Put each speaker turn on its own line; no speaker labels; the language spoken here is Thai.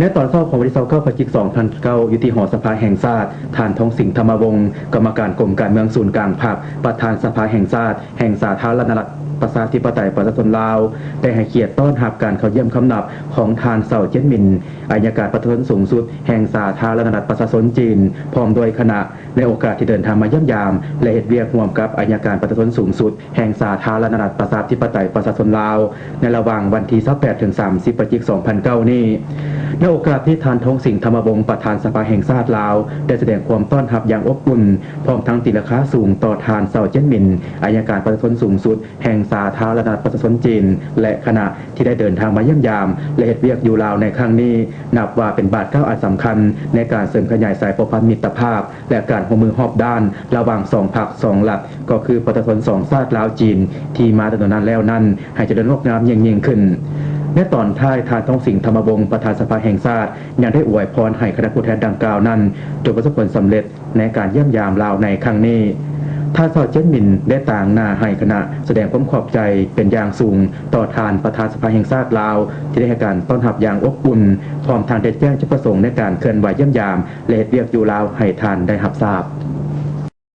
ในตอนเช้าของวันที่29พฤศจิกายน2009อยู่ที่หอสภาแห่งชาติท่านทองสิงห์ธรรมวงศ์กรรมการกรมการเมืองศูนย์กลางภาคประธานสภาแห่งชาติแห่งสาธารณรัฐประชาธิปไตยประชาชนลาวได้ให้เกียรติต้อนรับการเข้าเยี่ยมคำนับของทานเซาเจิ้นหมินอัยการประธานสูงสุดแห่งสาธารณรัฐประชาชนจีนพร้อมโดยคณะในโอกาสที่เดินทางมาเยี่ยมยามและเฮ็ดเวียกร่วมกับอัยการประธานสูงสุดแห่งสาธารณรัฐประชาธิปไตยประชาชนลาวในระหว่างวันที่28ถึง30พฤศจิกายน2009นี้ในโอกาสที่ทานทองสิงห์ธรรมวงศ์ประธานสภาแห่งชาติลาวได้แสดงความต้อนรับอย่างอบอุ่นพร้อมทั้งติราคาสูงต่อทานเซาเจิ้นหมินอัยการประธานสูงสุดแห่งสาธารณรัฐประชาชนจีนและคณะที่ได้เดินทางมาเยี่ยมยามและเฮ็ดเวียกอยู่ลาวในครั้งนี้นับว่าเป็นบาทก้าวอันสำคัญในการเสริมขยายสายสัมพันธ์มิตรภาพและการร่วมมือรอบด้านระหว่าง2พรรค2รัฐก็คือประชาชน2ชาติลาวจีนที่มาตั้งแต่นั้นแล้วนั้นให้เจริญงอกงามยิ่งขึ้นในตอนท้ายทานทองสิงห์ธรรมวงศ์ประธานสภาแห่งชาติยังได้อวยพรให้คณะผู้แทนดังกล่าวนั้นจงประสบผลสำเร็จในการเยี่ยมยามลาวในครั้งนี้ท่านเซาเจิ้นหมินได้ต่างหน้าให้คณะแสดงความขอบใจเป็นอย่างสูงต่อทานประธานสภาแห่งชาติลาวที่ได้ให้การต้อนรับอย่างอบอุ่นพร้อมทางได้แจ้งจุดประสงค์ในการเคลื่อนไหวเยี่ยมยามและเฮ็ดเวียกอยู่ลาวให้ทานได้รับทราบ